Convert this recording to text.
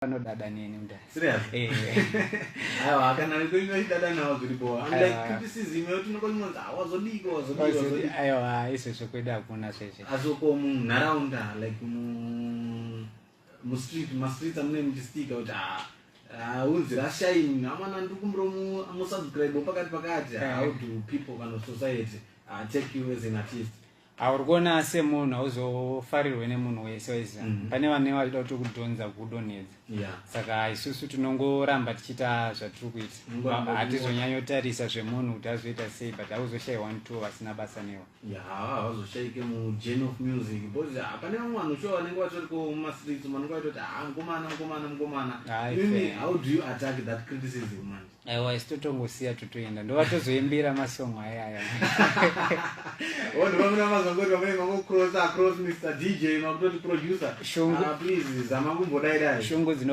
anodada nini mda. Serious? Aiwa kana nikuinga dada nawo zilipo. Like criticism yote unokonza wazodiko. Aiwa iso kweda kuna sese. Azoko mu naraunda like mu street amne mjistika uta unzira shine amana ndukumromu amusubscribe pakati how do people kind of society take you as an artist. Aurgona semunhu auzofarirwe nemunhu wese pane vane valida kutokudhonza kudonedza saka isusu tinongoramba tichita zvatiri kuita hatizonyanyotarisa zvemunhu kuti azoita sei but auzoshayiwa ntu vasina basa newo hauzoshaike mugene of music because pane vamwe vanhu sho vanenge vatoriko mumastreets manenge vaitoti mukomana how do you attack that criticism man? Aiwa isi totongosiya totoenda ndova tozoimbira masongo ayaya ndovamuna mazongoti vamene mangocross Mr. DJ makutoti producer please zama kumbodaidai shungu